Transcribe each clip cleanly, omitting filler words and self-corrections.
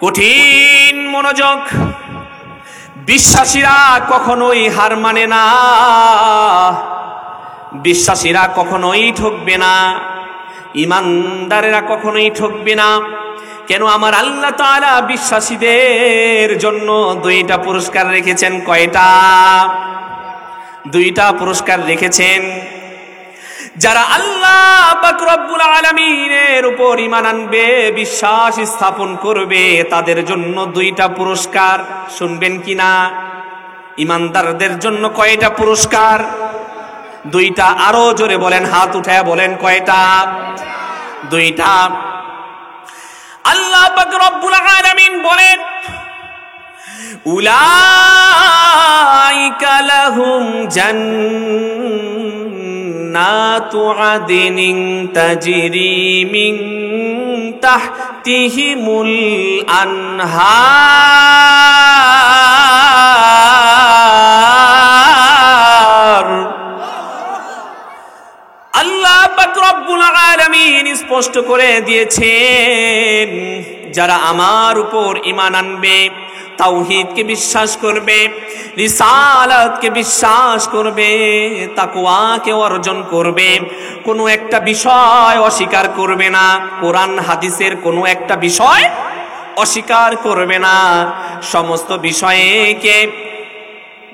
কঠিন মনোযোগ। বিশ্বাসীরা কখনোই হার মানে না, বিশ্বাসীরা কখনোই ঠকবে না, ইমানদারেরা কখনোই ঠকবে না। কেন? আমার আল্লাহ তাআলা বিশ্বাসীদের জন্য দুইটা পুরস্কার রেখেছেন। কয়টা? দুইটা পুরস্কার রেখেছেন। যারা আল্লাহ পাক রব্বুল আলামিনের উপর ঈমান আনবে, বিশ্বাস স্থাপন করবে, তাদের জন্য দুইটা পুরস্কার। শুনবেন কিনা? ঈমানদারদের জন্য কয়টা পুরস্কার? দুইটা। আরো জোরে বলেন, হাত উঠায় বলেন কয়টা? দুইটা। আল্লাহ পাক রব্বুল আলামিন বলেন, উলাইকা লাহুম জান্নাতু আদনিন তাজরি মিন তাহতিহিমুল আনহার। আল্লাহ পাক রব্বুল আলামিন স্পষ্ট করে দিয়েছেন, যারা আমার উপর ঈমান আনবে, তাওহীদকে বিশ্বাস করবে, রিসালাতকে বিশ্বাস করবে, তাকওয়াকে অর্জন করবে, কোনো একটা বিষয় অস্বীকার করবে না, কোরআন হাদিসের কোনো একটা বিষয় অস্বীকার করবে না, সমস্ত বিষয়কে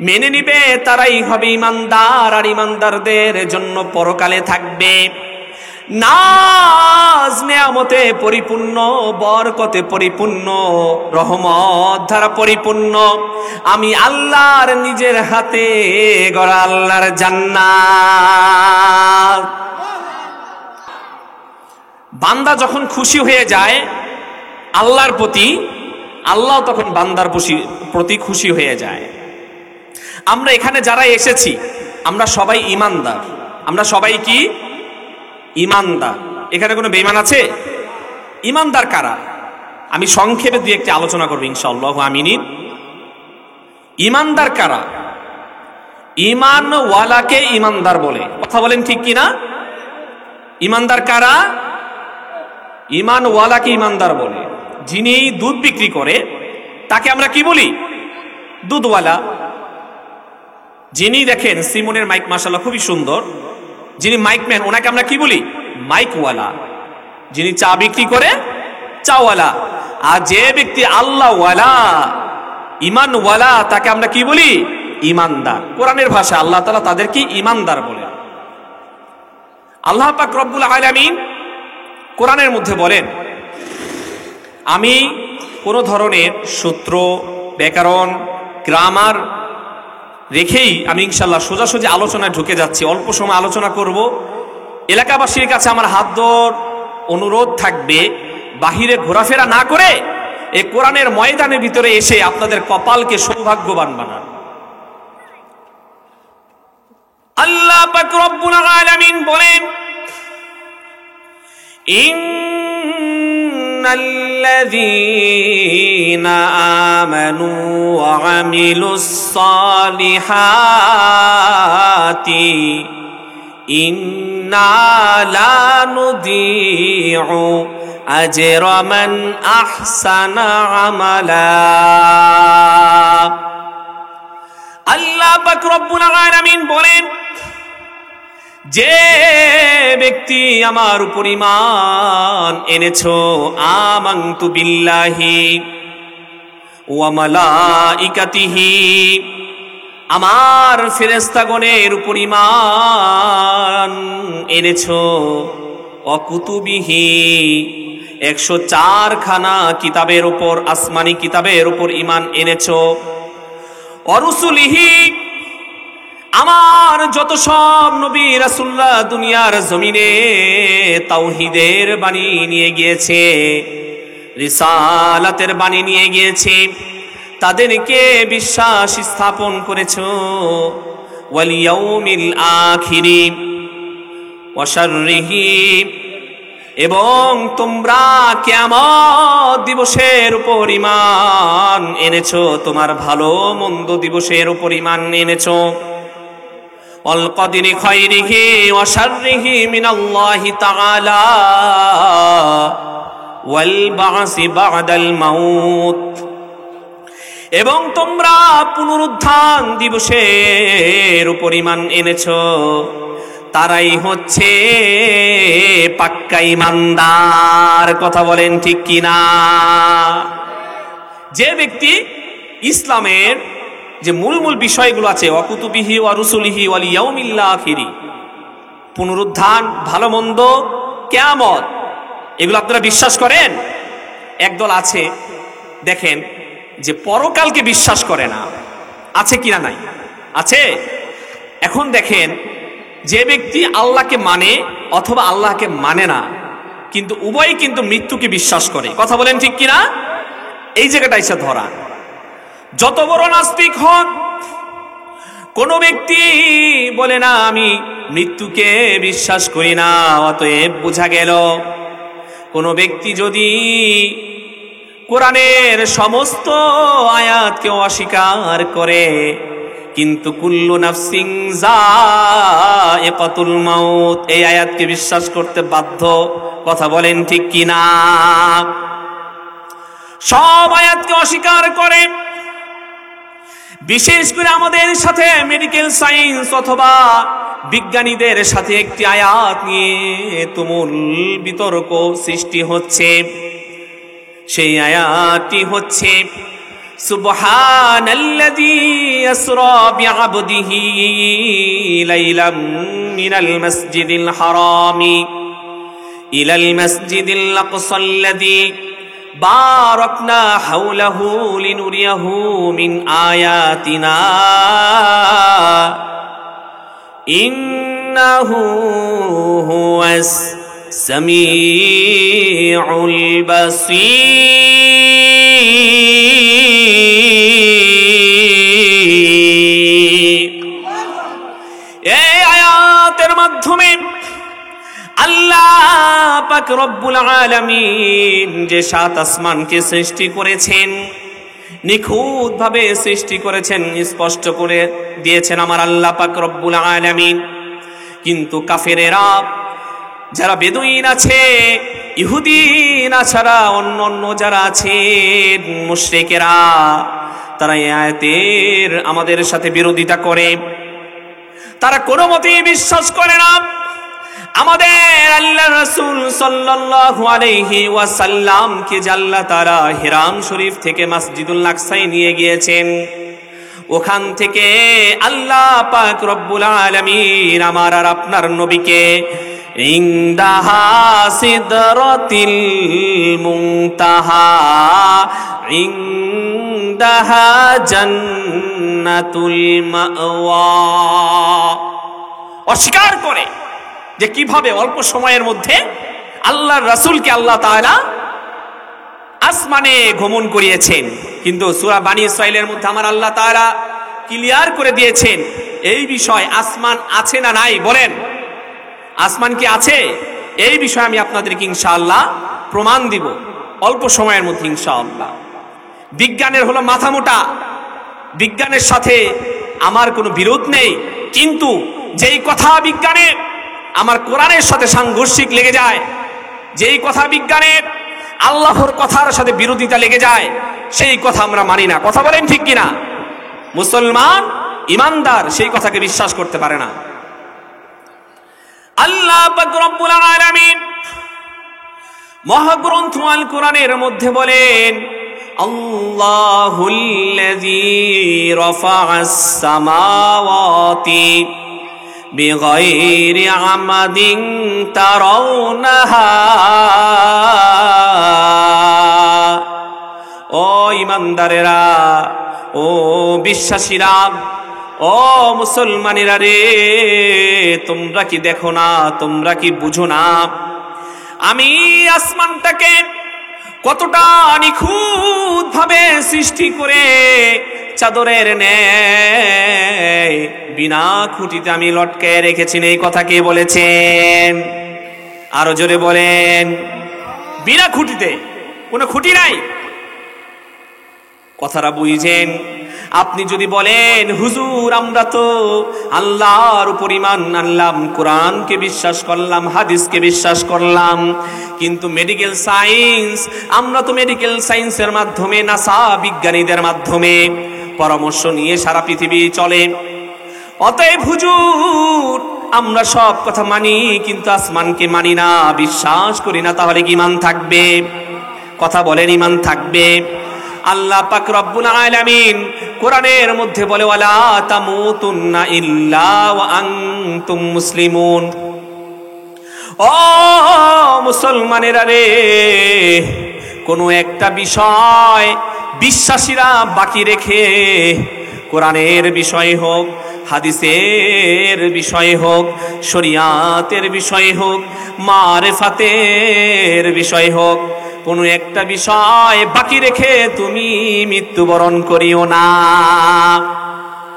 মেনে নিবে, তারাই হবে ঈমানদার। আর ঈমানদারদের জন্য পরকালে থাকবে নাজ নেয়ামতে পরিপূর্ণ, বরকতে পরিপূর্ণ, রহমত দ্বারা পরিপূর্ণ, আমি আল্লাহর নিজের হাতে গড়া আল্লাহর জান্নাত। বান্দা যখন খুশি হয়ে যায় আল্লাহর প্রতি, আল্লাহ তখন বান্দার প্রতি খুশি হয়ে যায়। আমরা এখানে যারা এসেছি আমরা সবাই ঈমানদার। আমরা সবাই কি? ঈমানদার। এখানে কোনো বেঈমান আছে? ঈমানদার কারা? আমি সংক্ষেপে দুই একটি আলোচনা করব ইনশাআল্লাহ আমিন। ঈমানদার কারা? ঈমানওয়ালাকে ঈমানদার বলে। কথা বলেন ঠিক কিনা? ঈমানদার কারা? ঈমানওয়ালাকে ঈমানদার বলে। যিনি দুধ বিক্রি করে তাকে আমরা কি বলি? দুধওয়ালা। যিনি দেখেন সিমনের মাইক মাশাআল্লাহ খুবই সুন্দর, যিনি মাইকম্যান ওনাকে আমরা কি বলি? মাইকওয়ালা। যিনি চা বিক্রি করে চাওয়ালা। আর যে ব্যক্তি আল্লাহওয়ালা, ঈমানওয়ালা, তাকে আমরা কি বলি? ঈমানদার। কোরআনের ভাষা আল্লাহ তাআলা তাদেরকে ঈমানদার বলে। আল্লাহ পাক রব্বুল আলামিন কোরআনের মধ্যে বলেন, আমি কোন ধরনের সূত্র, ব্যাকরণ, গ্রামার রেখেই আমি ইনশাআল্লাহ সোজাসুজি আলোচনায় ঢুকে যাচ্ছি। অল্প সময় আলোচনা করব। এলাকাবাসীর কাছে আমার হাত ধর অনুরোধ থাকবে, বাহিরে ঘোরাফেরা না করে এই কোরআনের ময়দানের ভিতরে এসে আপনাদের কপালকে সৌভাগ্যবান বানান। আল্লাহ পাক রব্বুল আলামিন বলেন, ইন্নাল্লাযীনা আমানু ওয়া আমিলুস সালিহাতি ইন্না লা নুযীউ আজরা মান আহসানা আমালা। আল্লাহ পাক রব্বুল আলামিন বলেন, যে ব্যক্তি আমার উপর ঈমান এনেছো, আমানতু বিল্লাহি ওয়া মালাইকাতিহি, আমার ফেরেশতাগণের উপর ঈমান এনেছো, ওয়া কুতুবিহি, 104 খানা কিতাবের উপর, আসমানি কিতাবের উপর ঈমান এনেছো, ওয়া রুসুলিহি, আমার যত সব নবী রাসূলুল্লাহ দুনিয়ার জমিনে তাওহীদের বাণী নিয়ে গিয়েছে, রিসালাতের বাণী নিয়ে গিয়েছে, তাদেরকে বিশ্বাস স্থাপন করেছো। ওয়াল ইয়াউমিল আখিরি ওয়া শাররিহি, এবং তোমরা কিয়ামত দিবসের উপর ঈমান এনেছো, তোমার ভালো মন্দ দিবসের উপর ঈমান এনেছো। ওয়াল কদরি খায়রিহি ওয়া শাররিহি মিনাল্লাহি তাআলা ওয়াল বা'সি বা'দাল মাউত, এবং তোমরা পুনরুত্থান দিবসের উপর ঈমান এনেছো, তারাই হচ্ছে পাক্কা ঈমানদার। কথা বলেন ঠিক কিনা? যে ব্যক্তি ইসলামের যে মূল মূল বিষয়গুলো আছে, ওয়া কুতুবিহি ওয়া রুসুলিহি ওয়াল ইয়াউমিল আখিরি, পুনরুত্থান, ভালো মন্দ, কিয়ামত, এগুলো আপনারা বিশ্বাস করেন? একদল আছে দেখেন যে পরকালকে বিশ্বাস করে না, আছে কিনা? নাই, আছে। এখন দেখেন যে ব্যক্তি আল্লাহকে মানে অথবা আল্লাহকে মানে না, কিন্তু উভয় কিন্তু মৃত্যুকে বিশ্বাস করে। কথা বলেন ঠিক কিনা? এই জায়গাটা এসে ধরা। যত বড় নাস্তিক হন, কোন ব্যক্তি বলে না আমি মৃত্যুকে বিশ্বাস করি না, অতএব বোঝা গেল কোন ব্যক্তি যদি কোরআনের সমস্ত আয়াতকে অস্বীকার করে, কিন্তু কুল্লু নাফসিন যায়িকাতুল মাউত, এই আয়াতকে বিশ্বাস করতে বাধ্য। কথা বলেন ঠিক কিনা? সব আয়াতকে অস্বীকার করে। বিশেষ করে আমাদের সাথে মেডিকেল সায়েন্স অথবা বিজ্ঞানীদের সাথে একটি আয়াত নিয়ে তুমুল বিতর্ক সৃষ্টি হচ্ছে। সেই আয়াতটি হচ্ছে সুবহানাল্লাযী আসরা বিআবদিহি লাইলাম মিনাল মাসজিদিল হারামি ইলাল মাসজিদিল আকসাল্লাযী বারাকনা হাওলাহু লিনুরিয়াহু মিন আয়াতিনা ইন্নাহু হুয়াস সামিউল বাসীর। এই আয়াতের মাধ্যমে আল্লাহ পাক রব্বুল আলামিন যে সাত আসমানকে সৃষ্টি করেছেন, নিখুঁত ভাবে সৃষ্টি করেছেন, স্পষ্ট করে দিয়েছেন আমার আল্লাহ পাক রব্বুল আলামিন। কিন্তু কাফেরেরা, যারা বেদুইন আছে, ইহুদি ছাড়া অন্য যারা আছেন মুশরিকেরা, তারা এই আয়াতের আমাদের সাথে বিরোধিতা করে। তারা কোনো মতেই বিশ্বাস করে না আমাদের আল্লাহ রাসূল সাল্লাল্লাহু আলাইহি ওয়াসাল্লামকে যে আল্লাহ তাআলা হিরাম শরীফ থেকে মসজিদুল আকসায় নিয়ে গিয়েছেন, ওখান থেকে আল্লাহ পাক রব্বুল আলামিন আমার আর আপনার নবীকে ইনদাহা সিদরাতিল মুনতাহা ইনদাহা জান্নাতুল মাওয়া অস্বীকার করে যে কিভাবে অল্প সময়ের মধ্যে আল্লাহর রাসূলকে আল্লাহ তাআলা আসমানে গমন করিয়েছেন। কিন্তু সূরা বানী ইসরাঈলের মধ্যে আমার আল্লাহ তাআলা ক্লিয়ার করে দিয়েছেন এই বিষয়, আসমান আছে না নাই? বলেন, আসমান কি আছে? এই বিষয়ে আমি আপনাদেরকে ইনশাআল্লাহ প্রমাণ দিব অল্প সময়ের মধ্যে ইনশাআল্লাহ। বিজ্ঞানের হলো মাথা মোটা, বিজ্ঞানের সাথে আমার কোনো বিরোধ নেই, কিন্তু যেই কথা বিজ্ঞানের আমার কোরআনের সাথে সাংঘর্ষিক লেগে যায়, যেই কথা বিজ্ঞানের আল্লাহর কথার সাথে বিরোধিতা লেগে যায়, সেই কথা আমরা মানি না। কথা বলেন ঠিক কিনা? মুসলমান ইমানদার সেই কথাকে বিশ্বাস করতে পারে না। আল্লাহ পাক রব্বুল আলামিন মহাগ্রন্থ আল কোরআনের মধ্যে বলেন, আল্লাহুল্লাযী রাফা'আস সামাওয়াতি বিগাইরি আমাদিন তারাউনাহা। ও ইমানদারেরা, ও বিশ্বাসীরা, ও মুসলমানেরা রে, তোমরা কি দেখো না, তোমরা কি বুঝো না আমি আসমানটাকে কতটা নিখুঁত ভাবে সৃষ্টি করে চাদরের ন্যায় বিনা খুঁটিতে আমি লটকে রেখেছি। এই কথা কে বলেছেন? আরো জোরে বলেন। বিনা খুঁটিতে, কোনো খুঁটি নাই। কথাটা বুঝেন? আপনি যদি বলেন হুজুর আমরা তো আল্লাহর উপর ঈমান আনলাম, কোরআনকে বিশ্বাস করলাম, হাদিসকে বিশ্বাস করলাম, কিন্তু মেডিকেল সায়েন্স, আমরা তো মেডিকেল সায়েন্সের মাধ্যমে, নাসা বিজ্ঞানীদের মাধ্যমে পরামর্শ নিয়ে সারা পৃথিবী চলে, অতএব হুজুর আমরা সব কথা মানি কিন্তু আসমানকে মানি না, বিশ্বাস করি না, তাহলে কি ঈমান থাকবে? কথা বলেন, ঈমান থাকবে? আল্লাহ পাক রব্বুল আলামিন কোরআনের মধ্যে বলে ওয়ালা তামুতুন্না ইল্লা ওয়া আনতুম মুসলিমুন। ও মুসলমানেরা রে, কোনো একটা বিষয় বিশ্বাসীরা বাকি রেখে, কোরআনের বিষয় হোক, হাদিসের বিষয় হোক, শরিয়াতের বিষয় হোক, মারেফাতের বিষয় হোক, কোনো একটা বিষয় বাকি রেখে তুমি মৃত্যুবরণ করিও না।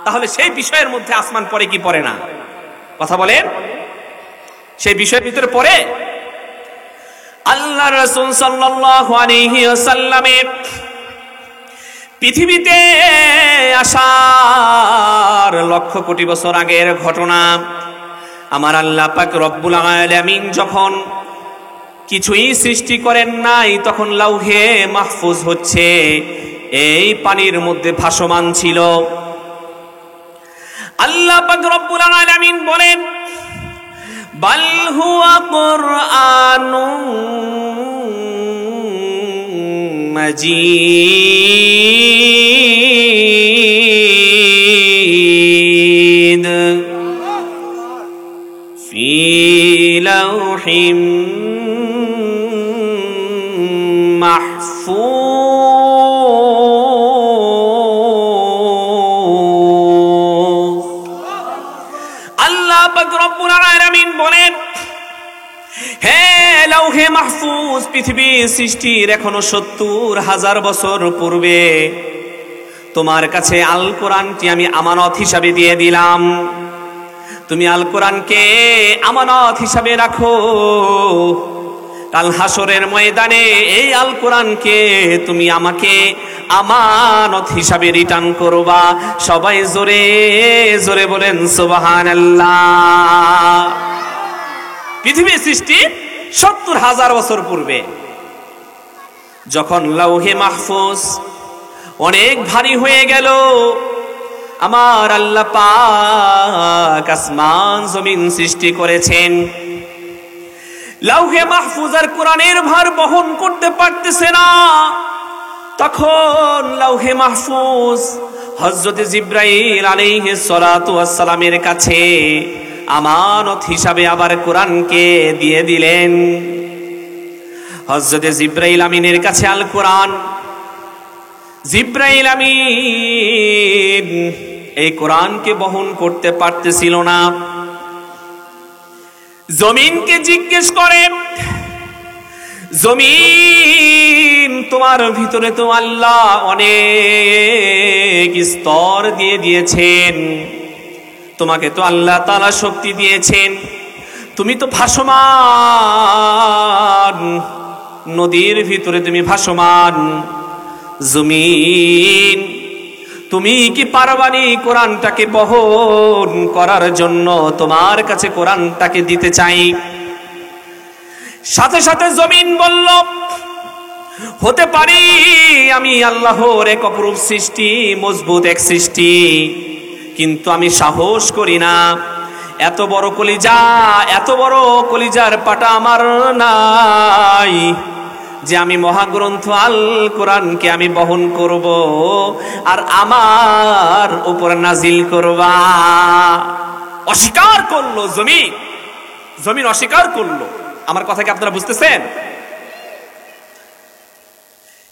তাহলে সেই বিষয়ের মধ্যে আসমান পড়ে কি পড়ে না? কথা বলেন, সেই বিষয়ের ভিতরে পড়ে? আল্লাহ রাসূল সাল্লাল্লাহু আলাইহি ওয়াসাল্লামের পৃথিবীতে আসার লক্ষ কোটি বছর আগের ঘটনা। আমার আল্লাহ পাক রব্বুল আলামিন যখন কিছুই সৃষ্টি করেন নাই, তখন লাউহে মাহফুজ হচ্ছে এই পানির মধ্যে ভাসমান ছিল। আল্লাহ পাক রব্বুল আলামিন বলেন বাল হুয়া কুরআনুম মাজিদ ফি লাউহিম মাহফুজ। আল্লাহ পাক রব্বুল আলামিন বলেন হে লাউহে মাহফুজ, পৃথিবীর সৃষ্টির এখনো ৭০,০০০ বছর পূর্বে তোমার কাছে আল কোরআনটি আমি আমানত হিসাবে দিয়ে দিলাম। তুমি আল কোরআনকে আমানত হিসাবে রাখো। কাল হাসরের ময়দানে এই আল কোরআনকে তুমি আমাকে আমানত হিসাবে রিটার্ন করবা। সবাই জোরে জোরে বলেন সুবহানাল্লাহ। পৃথিবীর সৃষ্টি ৭০,০০০ বছর পূর্বে, যখন লাউহে মাহফুজ অনেক ভারী হয়ে গেল, আমার আল্লাহ পাক আসমান জমিন সৃষ্টি করেছেন, লাউহে মাহফুজ আর কোরআনের ভার বহন করতে পারতেছে না। তখন লাউহে মাহফুজ হযরত জিবরাইল আলাইহিস সালাতু ওয়াস সালামের কাছে আমানত হিসাবে আবার কোরআনকে দিয়ে দিলেন। হযরত জিবরাইল আমিনের কাছে আল কোরআন, জিবরাইল আমিন এই কোরআনকে বহন করতে পারতেছিল না। জমিনকে জিজ্ঞেস করে, জমিন তোমার ভিতরে তো আল্লাহ অনেক স্তর দিয়ে দিয়েছেন, তোমাকে তো আল্লাহ তাআলা শক্তি দিয়েছেন, তুমি তো ভাসমান, নদীর ভিতরে তুমি ভাসমান, জমিন তুমি কি পারবানি কোরআনটাকে বহন করার জন্য? তোমার কাছে কোরআনটাকে দিতে চাই। সাথে সাথে জমিন বলল, হতে পারি, আমি আল্লাহর এক অপরূপ সৃষ্টি, মজবুত এক সৃষ্টি, কিন্তু আমি সাহস করি না। এত বড় কলিজা, এত বড় কলিজার পাটা আমার নাই যে আমি মহাগ্রন্থ আল কোরআনকে আমি বহন করব আর আমার উপর নাজিল করবা। অস্বীকার করলো জমিন, জমিন অস্বীকার করলো। আমার কথা কি আপনারা বুঝতেছেন?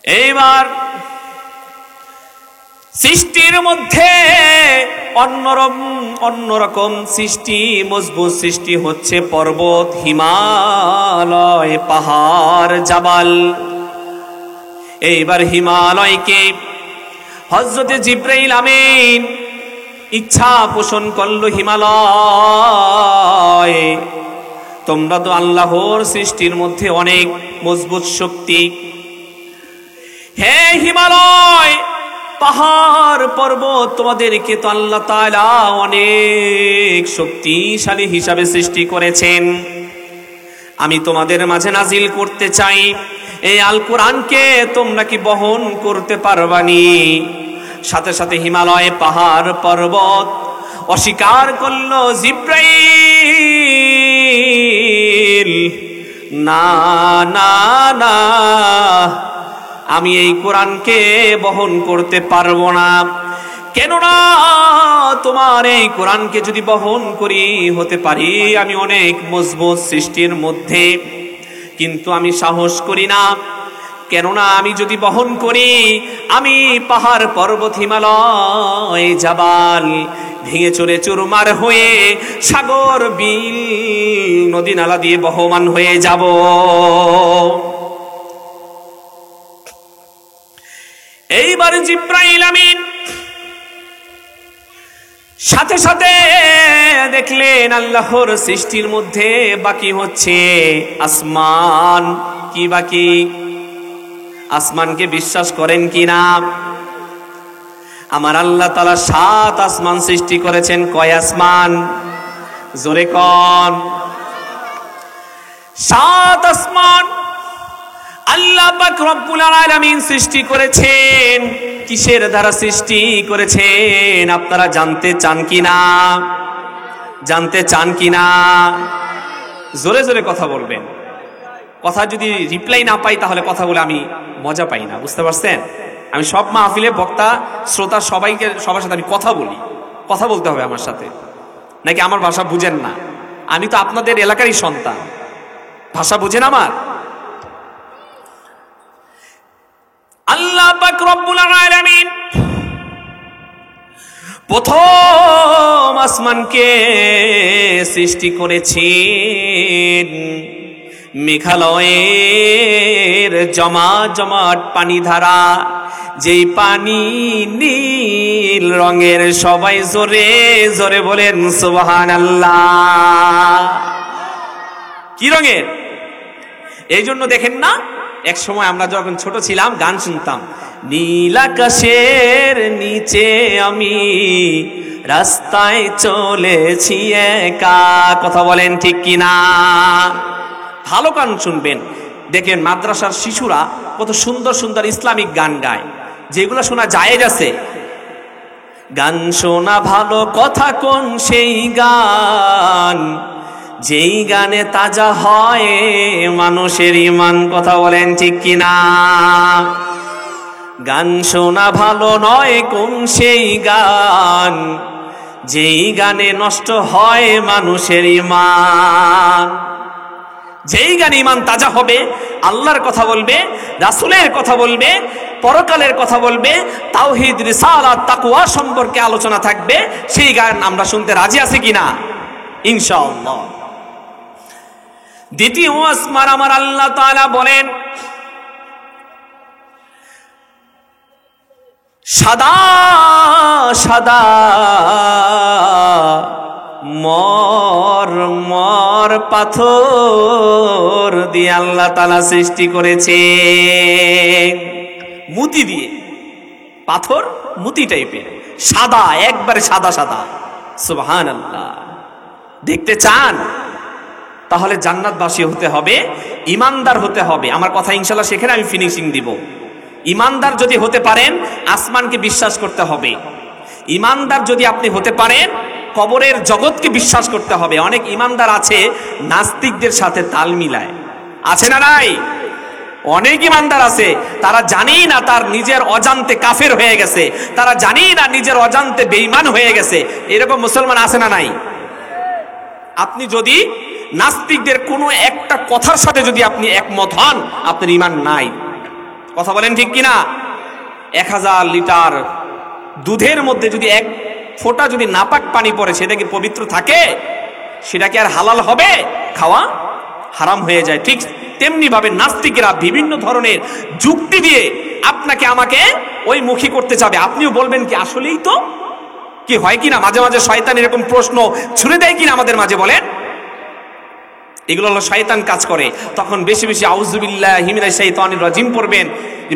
এইবার সৃষ্টির মধ্যে অন্যরকম সৃষ্টি, মজবুত সৃষ্টি হচ্ছে পর্বত, হিমালয়, পাহাড়, জাবাল। এইবার হিমালয়কে হযরত জিবরাইল আমিন ইচ্ছা পোষণ করলো, হিমালয় তোমরা তো আল্লাহর সৃষ্টির মধ্যে অনেক মজবুত শক্তি, হে হিমালয় পাহাড় পর্বত তোমাদেরকে তো আল্লাহ তাআলা অনেক শক্তিশালী হিসাবে সৃষ্টি করেছেন। আমি তোমাদের মাঝে নাজিল করতে চাই, এই আল কোরআনকে তোমরা কি বহন করতে পারবানি? সাথে সাথে হিমালয় পাহাড় পর্বত অস্বীকার করলো। জিব্রাইল, না না না, আমি এই কোরআনকে বহন করতে পারবো না। কেননা তোমার এই কোরআনকে যদি বহন করি, হতে পারি আমি অনেক মজবুত সৃষ্টির মধ্যে, কিন্তু আমি সাহস করি না। কেননা আমি যদি বহন করি, আমি পাহাড় পর্বত হিমালয় জাবাল ভেঙে চলে চুরমার হয়ে সাগর বিল নদী নালা দিয়ে বহমান হয়ে যাব। এইবার জিব্রাইল আমিন সাথে সাথে দেখলেন আল্লাহর সৃষ্টির মধ্যে বাকি হচ্ছে আসমান। কি বাকি? আসমানকে বিশ্বাস করেন কিনা? আমার আল্লাহ তাআলা 7 আসমান সৃষ্টি করেছেন। কয় আসমান? জোরে কোন। 7 আসমান আল্লাহ পাক রব্বুল আলামিন সৃষ্টি করেছেন। কিসের দ্বারা সৃষ্টি করেছেন আপনারা জানতে চান কিনা? জানতে চান কিনা? জোরে জোরে কথা বলবেন। কথা যদি রিপ্লাই না পাই তাহলে কথা বলে আমি মজা পাই না, বুঝতে পারছেন? আমি সব মাহফিলে বক্তা শ্রোতা সবার সাথে আমি কথা বলি, কথা বলতে হবে আমার সাথে, নাকি আমার ভাষা বুঝেন না? আমি তো আপনাদের এলাকারই সন্তান, ভাষা বুঝেন আমার? আল্লাহ পাক রব্বুল আলামিন প্রথম আসমানকে সৃষ্টি করেছেন মেঘালয়ের জমাট পানি ধারা, যেই পানি নীল রঙের। সবাই জোরে জোরে বলেন সুবহানাল্লাহ। কি রঙের? এই জন্য দেখেন না, এক সময় আমরা যখন ছোট ছিলাম গান শুনতাম, নীল আকাশের নিচে আমি রাস্তায় চলেছি একা। কথা বলেন ঠিক কিনা? ভালো গান শুনবেন। দেখেন মাদ্রাসার শিশুরা কত সুন্দর সুন্দর ইসলামিক গান গায়, যেগুলো শোনা জায়েজ আছে। গান শোনা ভালো, কথা কোন সেই গান, যেই গানে তাজা হয় মানুষের ঈমান। কথা বলেন ঠিক কিনা? গান শোনা ভালো নয় কোন সেই গান, যেই গানে নষ্ট হয় মানুষের ঈমান। যেই গানে ঈমান তাজা হবে, আল্লাহর কথা বলবে, রাসূলের কথা বলবে, পরকালের কথা বলবে, তাওহীদ রিসালাত তাকওয়া সম্পর্কে আলোচনা থাকবে, সেই গান আমরা শুনতে রাজি আছি কিনা? ইনশাআল্লাহ। দ্বিতীয় আসমান আমার আল্লাহ তাআলা বলেন সাদা সাদা মর পাথর দিয়ে আল্লাহ তাআলা সৃষ্টি করেছে। মুতি দিয়ে, পাথর মুতি টাইপের, সাদা, একবারে সাদা সাদা। সুবহানাল্লাহ। দেখতে চান? তাহলে জান্নাতবাসী হতে হবে, ইমানদার হতে হবে। আমার কথা ইনশাআল্লাহ সেখানে আমি ফিনিশিং দিব। ইমানদার যদি হতে পারেন, আসমানকে বিশ্বাস করতে হবে। ইমানদার যদি আপনি হতে পারেন, কবরের জগৎকে বিশ্বাস করতে হবে। অনেক ইমানদার আছে নাস্তিকদের সাথে তাল মিলায়, আছে না নাই? অনেক ইমানদার আছে, তারা জানেই না তার নিজের অজান্তে কাফের হয়ে গেছে, তারা জানেই না নিজের অজান্তে বেঈমান হয়ে গেছে। এরকম মুসলমান আছে না নাই? আপনি যদি নাস্তিকদের কোনো একটা কথার সাথে যদি আপনি একমত হন, আপনার ঈমান নাই। কথা বলেন ঠিক কিনা? 1000 লিটার দুধের মধ্যে যদি 1 ফোঁটা যদি নাপাক পানি পড়ে, সেটা কি পবিত্র থাকে? সেটা কি আর হালাল হবে? খাওয়া হারাম হয়ে যায়। ঠিক তেমনি ভাবে নাস্তিকেরা বিভিন্ন ধরনের যুক্তি দিয়ে আপনাকে আমাকে ওই মুখী করতে চাবে। আপনিও বলবেন কি আসলেই তো? কি হয় কিনা মাঝে মাঝে শয়তান এরকম প্রশ্ন ছুড়ে দেয় কিনা আমাদের মাঝে, বলেন? এগুলো হলো শয়তান কাজ করে। তখন বেশি বেশি আউযুবিল্লাহি মিনাশ শাইতানির রাজিম পড়বেন,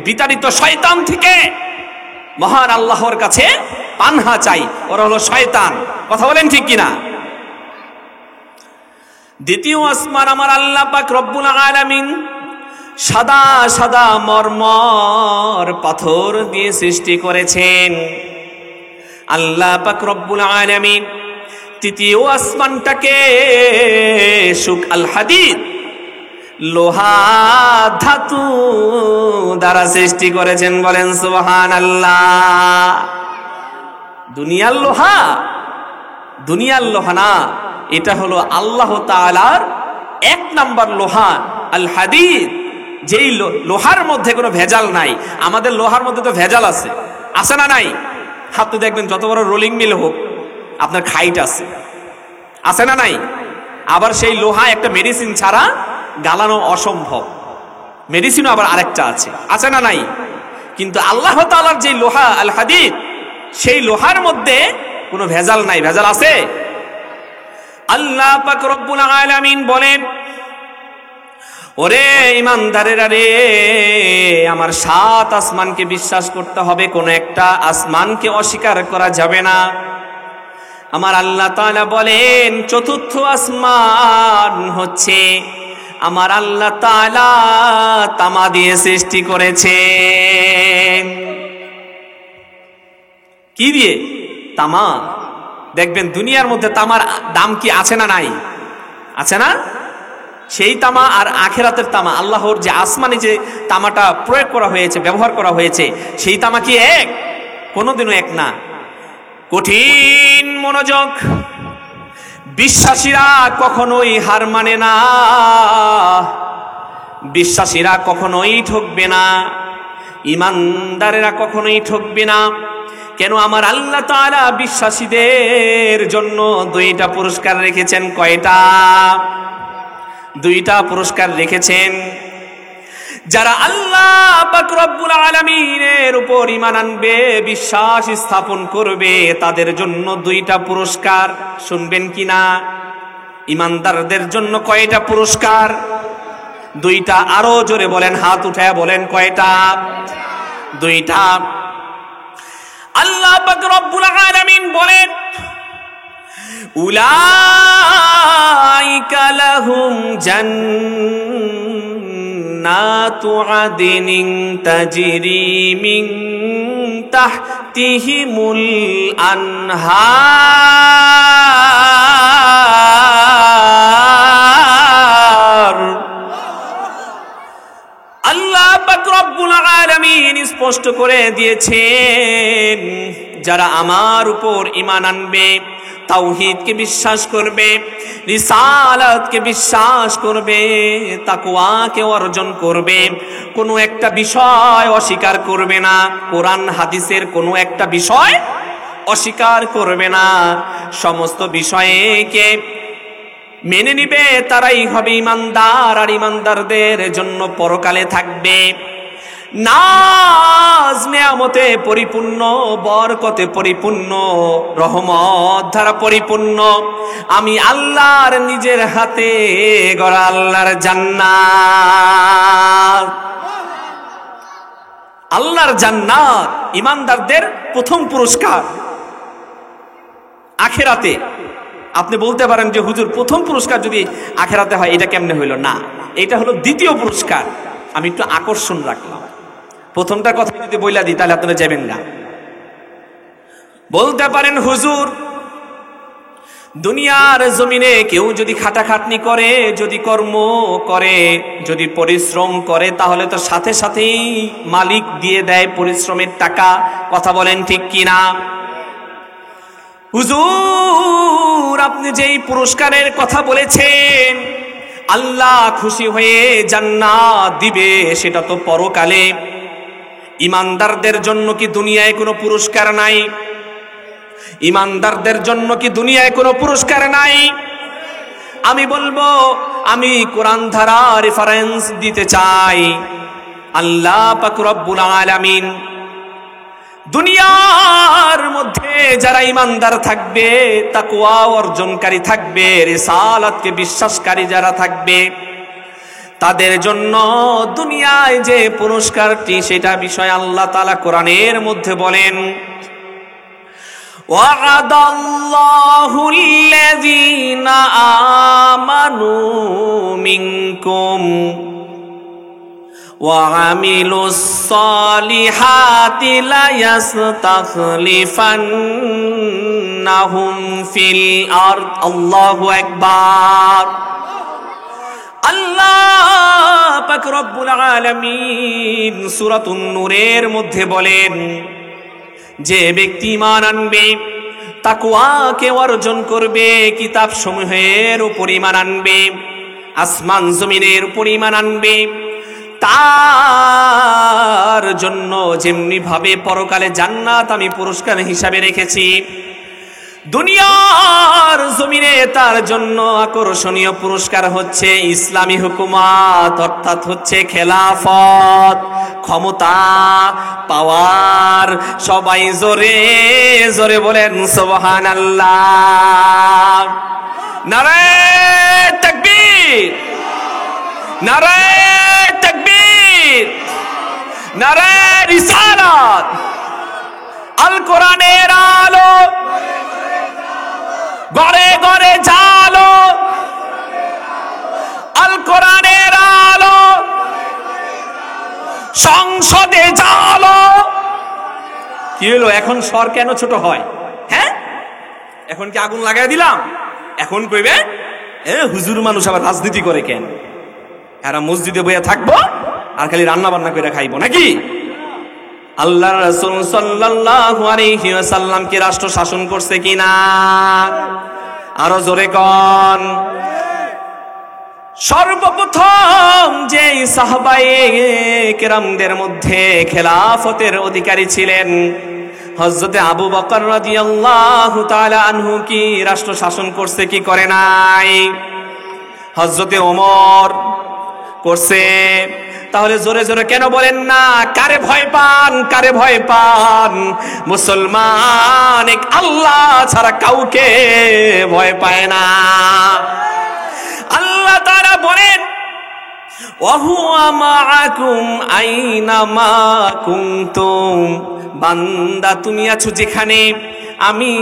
বিতাড়িত শয়তান থেকে মহান আল্লাহর কাছে পানহা চাই, ওরা হলো শয়তান। কথা বলেন ঠিক কিনা? দ্বিতীয় আসমান আমার আল্লাহ পাক রব্বুল আলামিন সাদা সাদা মরমর পাথর দিয়ে সৃষ্টি করেছেন। আল্লাহ পাক রব্বুল আলামিন তৃতীয় আসমানটাকে সুক আল হাদিদ, লোহা ধাতু দ্বারা সৃষ্টি করেছেন। বলেন সুবহানাল্লাহ। দুনিয়ার লোহা, দুনিয়ার লোহা না, এটা হলো আল্লাহ তাআলার এক নাম্বার লোহা আল হাদিদ, যেই লোহার মধ্যে কোনো ভেজাল নাই। আমাদের লোহার মধ্যে তো ভেজাল আছে, আছে না নাই? আপনি দেখবেন যত বড় রোলিং মিল হোক, আপনার খাইট আছে, আছে না নাই? আবার সেই লোহা একটা মেডিসিন ছাড়া গালানো অসম্ভব, মেডিসিনও আবার আরেকটা আছে, আছে না নাই? কিন্তু আল্লাহ তাআলার যে লোহা আল হাদিদ, সেই লোহার মধ্যে কোনো ভেজাল নাই। ভেজাল আছে? আল্লাহ পাক রব্বুল আলামিন বলেন, ওরে ইমানদারেরা রে, আমার 7 আসমানকে বিশ্বাস করতে হবে, কোন একটা আসমানকে অস্বীকার করা যাবে না। আমার আল্লাহ তাআলা বলেন, চতুর্থ আসমান হচ্ছে আমার আল্লাহ তাআলা তামা দিয়ে সৃষ্টি করেছেন। কি দিয়ে? তামা। দেখবেন দুনিয়ার মধ্যে তামার দাম কি আছে না নাই? আছে না? সেই তামা আর আখিরাতের তামা, আল্লাহর যে আসমানে যে তামাটা প্রয়োগ করা হয়েছে, ব্যবহার করা হয়েছে, সেই তামা কি এক? কোনোদিনও এক না। কঠিন মনোযোগ। বিশ্বাসীরা কখনোই হার মানে না, বিশ্বাসীরা কখনোই ঠকবে না, ইমানদারেরা কখনোই ঠকবে না। কেন? আমার আল্লাহ তাআলা বিশ্বাসীদের জন্য 2টা পুরস্কার রেখেছেন। কয়টা? 2টা পুরস্কার রেখেছেন। যারা আল্লাহ পাক রব্বুল আলামিনের উপর ঈমান আনবে, বিশ্বাস স্থাপন করবে, তাদের জন্য 2টা পুরস্কার। শুনবেন কিনা? ঈমানদারদের জন্য কয়টা পুরস্কার? 2টা। আরো জোরে বলেন, হাত উঠায়া বলেন, কয়টা? 2টা। আল্লাহ পাক রব্বুল আলামিন বলেন, উলাইকা লাহুম জান্নাতু আদনিন তাজরি মিন তাহতিহিমুল আনহার। আল্লাহ পাক রব্বুল আলামিন স্পষ্ট করে দিয়েছেন, যারা আমার উপর ঈমান আনবে, তাওহীদকে বিশ্বাস করবে, রিসালাতকে বিশ্বাস করবে, তাকওয়াকে অর্জন করবে, কোনো একটা বিষয় অস্বীকার করবে না, কোরআন হাদিসের কোনো একটা বিষয় অস্বীকার করবে না, সমস্ত বিষয়কে মেনে নিবে, তারাই হবে ঈমানদার। আর ঈমানদারদের জন্য পরকালে থাকবে নাজ নেয়ামতে পরিপূর্ণ, বরকতে পরিপূর্ণ, রহমত দ্বারা পরিপূর্ণ, আমি আল্লাহর নিজের হাতে গড়া আল্লাহর জান্নাত। আল্লাহর জান্নাত ঈমানদারদের প্রথম পুরস্কার আখিরাতে। আপনি বলতে পারেন যে হুজুর, প্রথম পুরস্কার যদি আখিরাতে হয়, এটা কেমনে হইল? না, এটা হলো দ্বিতীয় পুরস্কার। আমি একটু আকর্ষণ রাখলাম। প্রথমটার কথা যদি বইলা দিই, তাহলে আপনারা যাবেন না। বলতে পারেন হুজুর, দুনিয়ার জমিনে কেউ যদি খাটাখাটনি করে, যদি কর্ম করে, যদি পরিশ্রম করে, তাহলে তো সাথে সাথেই মালিক দিয়ে দেয় পরিশ্রমের টাকা। কথা বলেন ঠিক কিনা? হুজুর, আপনি যেই পুরস্কারের কথা বলেছেন, আল্লাহ খুশি হয়ে জান্নাত দিবে, সেটা তো পরকালে। ঈমানদারদের জন্য কি দুনিয়ায় কোনো পুরস্কার নাই? ঈমানদারদের জন্য কি দুনিয়ায় কোনো পুরস্কার নাই? আমি বলবো, আমি কোরআন ধারা রেফারেন্স দিতে চাই। আল্লাহ পাক রব্বুল আলামিন দুনিয়ার মধ্যে যারা ঈমানদার থাকবে, তাকওয়া অর্জনকারী থাকবে, রিসালাতকে বিশ্বাসকারী যারা থাকবে, তাদের জন্য দুনিয়ায় যে পুরস্কারটি সেটা বিষয় আল্লাহ তাআলা কোরআনের মধ্যে বলেন, ওয়া'আদাল্লাহু আল্লাযীনা আমানু মিনকুম ওয়া'আমিলুস সালিহাতি লায়াস্তাখলিফান্নাহুম ফিল আরদ। আল্লাহু আকবার। আল্লাহ পাক রব্বুল আলামিন সূরাতুন নূরের মধ্যে বলেন, যে ব্যক্তি ঈমান আনবে, তাকওয়াকে অর্জন করবে, কিতাব সমূহের উপর ঈমান আনবে, আসমান জমিনের উপর ঈমান আনবে, তার জন্য যেমনি ভাবে পরকালে জান্নাত আমি পুরস্কার হিসাবে রেখেছি, দুনিয়ার জমিনে তার জন্য আকর্ষণীয় পুরস্কার হচ্ছে ইসলামী হুকুমত, অর্থাৎ হচ্ছে খেলাফত, ক্ষমতা, পাওয়ার। সবাই জোরে জোরে বলেন সুবহানাল্লাহ। নারায়ে তাকবীর, নারায়ে তাকবীর, নারায়ে রিসালাত। আল কোরআনের আলো ঘরে ঘরে জালো, আল কোরআনের আলো সংসদে জালো। কি হলো, এখন স্বর কেন ছোট হয়? হ্যাঁ, এখন কি আগুন লাগাই দিলাম? এখন কইবে হুজুর মানুষ আবার রাজনীতি করে কেন? এরা মসজিদে বইয়া থাকবো আর খালি রান্না বান্না করে খাইবো নাকি? আল্লাহর রাসূল সাল্লাল্লাহু আলাইহি ওয়াসাল্লাম কি রাষ্ট্র শাসন করছে কিনা? আরো জোরে কোন। সর্বপ্রথম যে সাহাবায়ে কেরামদের মধ্যে খেলাফতের অধিকারী ছিলেন হযরতে আবু বকর রাদিয়াল্লাহু তাআলা আনহু কি রাষ্ট্র শাসন করছে কি করে নাই? হযরতে ওমর করছে। তাহলে জোরে জোরে কেন বলেন না? কারে ভয় পান, কারে ভয় পান? মুসলমান এক আল্লাহ ছাড়া কাউকে ভয় পায় না। আল্লাহ তাআলা বলেন, ওয়াহুয়া মাআকুম আইনামা কুনতুম। বান্দা তুমি আছো যেখানে, আমি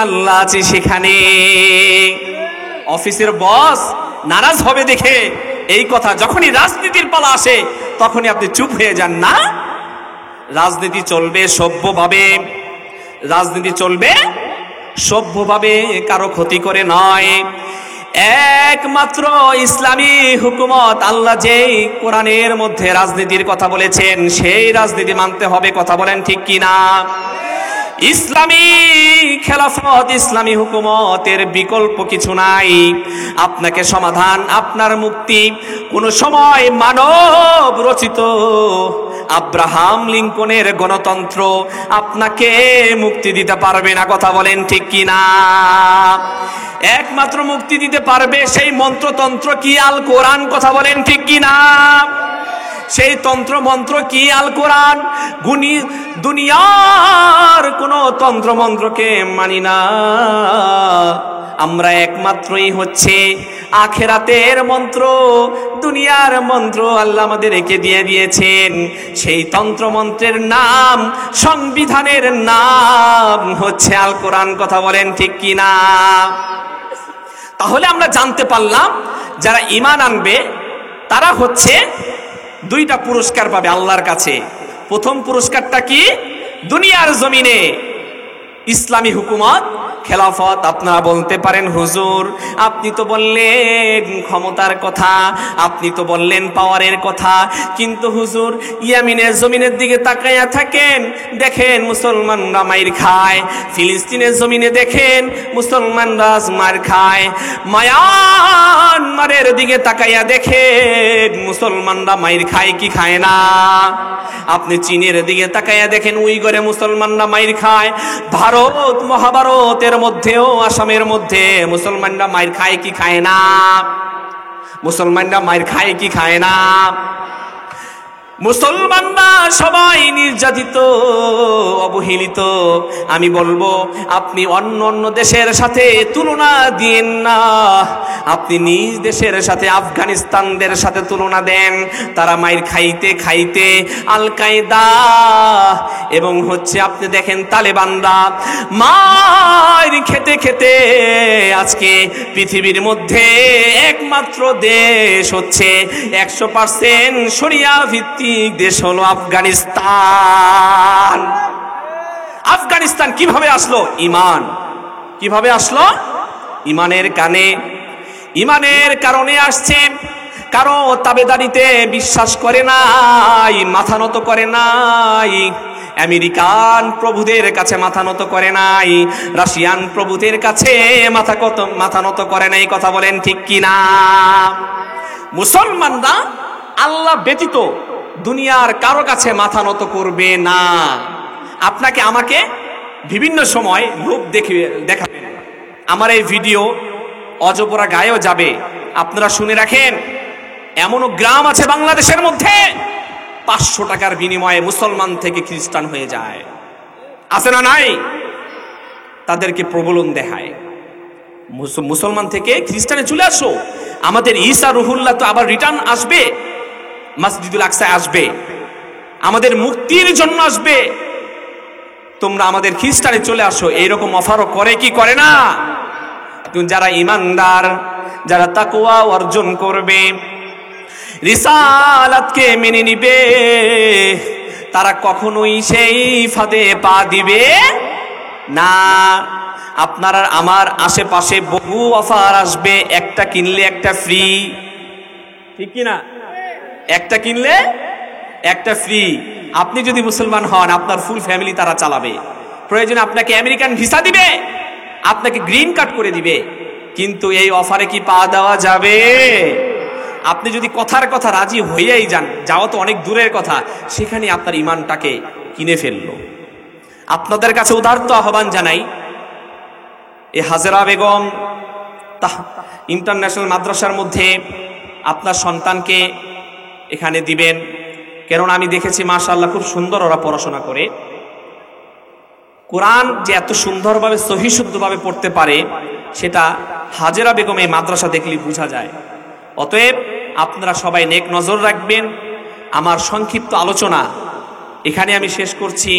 আল্লাহ আছি সেখানে। অফিসের বস নারাজ হবে দেখে এই কথা, যখনই রাজনীতির পালা আসে তখনই আপনি চুপ হয়ে যান না। রাজনীতি চলবে সভ্যভাবে, রাজনীতি চলবে সভ্যভাবে, কারো ক্ষতি করে নয়। একমাত্র ইসলামী হুকুমত, আল্লাহ যেই কোরআনের মধ্যে রাজনীতির কথা বলেছেন সেই রাজনীতি মানতে হবে। কথা বলেন ঠিক কিনা? ইসলামী খেলাফত, ইসলামী হুকুমতের বিকল্প কিছু নাই। আপনাকে সমাধান, আপনার মুক্তি কোন সময় মানব রচিত আব্রাহাম লিঙ্কনের গণতন্ত্র আপনাকে মুক্তি দিতে পারবে না। কথা বলেন ঠিক কিনা? একমাত্র মুক্তি দিতে পারবে সেই মন্ত্রতন্ত্র কি? আল কোরআন। কথা বলেন ঠিক কিনা? সেই তন্ত্র মন্ত্র কি? আল কোরআন। দুনিয়ার কোন তন্ত্র মন্ত্রকে মানি না আমরা। একমাত্রই হচ্ছে আখেরাতের মন্ত্র, দুনিয়ার মন্ত্র আল্লাহ আমাদের একে দিয়ে দিয়েছেন। সেই তন্ত্র মন্ত্রের নাম, সংবিধানের নাম হচ্ছে আল কোরআন। কথা বলেন ঠিক কিনা? তাহলে আমরা জানতে পারলাম যারা ঈমান আনবে তারা হচ্ছে দুইটা পুরস্কার পাবে আল্লাহর কাছে। প্রথম পুরস্কারটা কি? দুনিয়ার জমিনে ইসলামী হুকুমত, খেলাফত। আপনারা বলতে পারেন হুজুর আপনি তো বললেন ক্ষমতার কথা, আপনি তো বললেন পাওয়ারের কথা, কিন্তু হুজুর ইয়ামিনের জমিনের দিকে তাকাইয়া থাকেন, দেখেন মুসলমানরা মাইর খায়। ফিলিস্তিনের জমিনে দেখেন মুসলমানরা মার খায়। মায়ানমারের দিকে তাকাইয়া দেখেন মুসলমানরা মাইর খায় কি খায় না? আপনি চীনের দিকে তাকাইয়া দেখেন, উইগরে মুসলমানরা মাইর খায়। ভারত মহাভারতের মধ্যেও, আসামের মধ্যে মুসলমানরা মাইর খায় কি খায় না? মুসলমানরা মাইর খায় কি খায় না? মুসলমানরা সবাই নির্যাতিত, অবহেলিত। আমি বলবো আপনি অন্য অন্য দেশের সাথে তুলনা দিয়েন না, আপনি নিজ দেশের সাথে আফগানিস্তানদের সাথে তুলনা দেন। তারা মাইর খাইতে খাইতে আল কায়দা এবং আপনি দেখেন তালেবানরা মাইর খেতে খেতে আজকে পৃথিবীর মধ্যে একমাত্র দেশ হচ্ছে 100% শরিয়া ভিত্তিক দেশ হলো আফগানিস্তান। আফগানিস্তান কিভাবে আসলো? ইমান। কিভাবে আসলো? ইমানের কারণে আসছে। কারো তাবেদারিতে বিশ্বাস করে নাই, মাথা নত করে নাই। আমেরিকান প্রভুদের কাছে মাথা নত করে নাই, রাশিয়ান প্রভুদের কাছে মাথা নত করে নাই। কথা বলেন ঠিক কিনা? মুসলমানরা আল্লাহ ব্যতীত দুনিয়ার কারো কাছে মাথা নত করবে না। আপনাকে আমাকে বিভিন্ন সময় লোভ দেখাবে। আমার এই ভিডিও অজপরা গায়েও যাবে। আপনারা শুনে রাখেন, এমনও গ্রাম আছে বাংলাদেশের মধ্যে 500 টাকার বিনিময়ে মুসলমান থেকে খ্রিস্টান হয়ে যায়। আছে না নাই? তাদেরকে প্রবলন দেখায়, মুসলমান থেকে খ্রিস্টানে চলে আসো। আমাদের ঈসা রুহুল্লাহ তো আবার রিটার্ন আসবে, মসজিদুল আকসায় আসবে, আমাদের মুক্তির জন্য আসবে। তোমরা আমাদের খ্রিস্টানে চলে আসো, এইরকম অফারও করে কি করে না? যারা ইমানদার, যারা তাকওয়া অর্জন করবে, রিসালাতকে মেনে নিবে, তারা কখনোই সেই ফাঁদে পা দিবে না। আপনার আর আমার আশেপাশে বহু অফার আসবে, একটা কিনলে একটা ফ্রি, ঠিক কিনা? একটা কিনলে একটা ফ্রি। আপনি যদি মুসলমান হন, আপনার ফুল ফ্যামিলি তারা চালাবে। প্রয়োজনে আপনাকে আমেরিকান ভিসা দিবে, আপনাকে গ্রিন কার্ড করে দিবে। কিন্তু এই অফারে কি পা দেওয়া যাবে? আপনি যদি কথার কথা রাজি হয়েই যান, যাওয়া তো অনেক দূরের কথা, সেখানে আপনার ইমানটাকে কিনে ফেললো। আপনাদের কাছে উদারত আহ্বান জানাই, এই হাজেরা বেগম ইন্টারন্যাশনাল মাদ্রাসার মধ্যে আপনার সন্তানকে এখানে দিবেন। কেননা আমি দেখেছি মাশাআল্লাহ খুব সুন্দর ওরা পড়াশোনা করে। কোরআন যে এত সুন্দরভাবে সহি শুদ্ধভাবে পড়তে পারে, সেটা হাজেরা বেগম এই মাদ্রাসা দেখলেই বোঝা যায়। অতএব আপনারা সবাই নেক নজর রাখবেন। আমার সংক্ষিপ্ত আলোচনা এখানে আমি শেষ করছি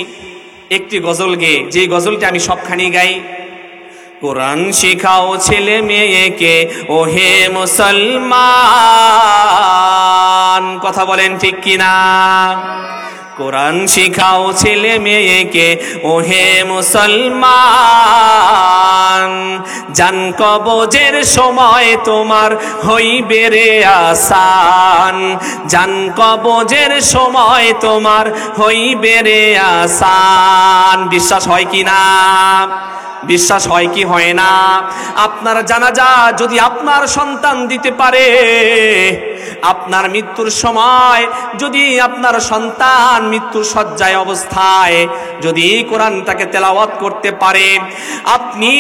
একটি গজল গেয়ে, যে গজলটা আমি সবখানি গাই। কোরআন শিখাও ছেলে মেয়েকে ওহে মুসলমান, কথা বলেন ঠিক কিনা? কোরআন শিখাও ছেলে মেয়েকে ওহে মুসলমান, জান কবজের সময় তোমার হইবে রে আসান, জান কবজের সময় তোমার হইবে রে আসান। বিশ্বাস হয় কি না? বিশ্বাস হয় কি হয় না? আপনার জানাজা যদি আপনার সন্তান দিতে পারে, আপনার মৃত্যুর সময় যদি আপনার সন্তান মৃত্যুর শয্যায় অবস্থায় যদি কোরআনটাকে তেলাওয়াত করতে পারে, আপনি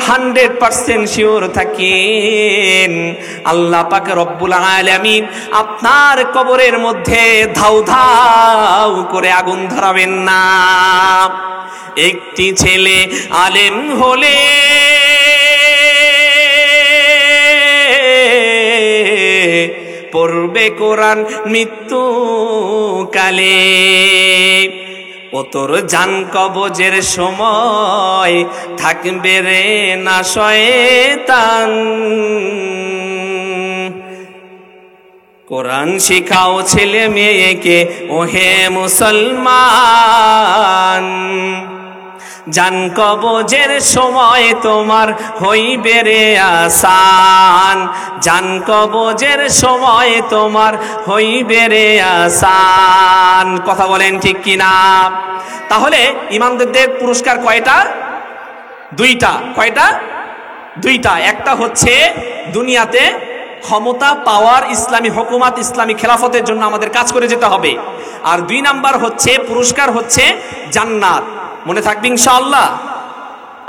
100% শিওর থাকেন আল্লাহ পাক রব্বুল আলামিন আপনার কবরের মধ্যে ধাউ ধাউ করে আগুন ধরাবেন না। একটি ছেলে আলেম হলে পড়বে কোরআন মৃত্যু কালে, ও তোর জান কবজের সময় থাকবে রে না শয়তান। কোরআন শিখাও ছেলে মেয়েকে ওহে মুসলমান, জান কবজের সময় তোমার হইবে রে আসান, জান কবজের সময় তোমার হইবে রে আসান। কথা বলেন ঠিক কিনা? তাহলে ইমানদারদের পুরস্কার কয়টা? দুইটা। কয়টা? দুইটা। একটা হচ্ছে দুনিয়াতে ক্ষমতা পাওয়ার, ইসলামী হুকুমত, ইসলামী খেলাফতের জন্য আমাদের কাজ করে যেতে হবে। আর 2 নাম্বার হচ্ছে পুরস্কার হচ্ছে জান্নাত। মনে থাকবে ইনশাআল্লাহ।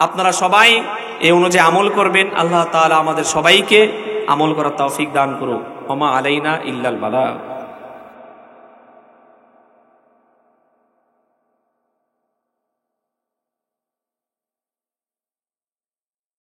আপনারা সবাই এই অনুযায়ী আমল করবেন। আল্লাহ তাআলা আমাদের সবাইকে আমল করার তৌফিক দান করুন। ওমা আলাইনা ইল্লাল বালাগ।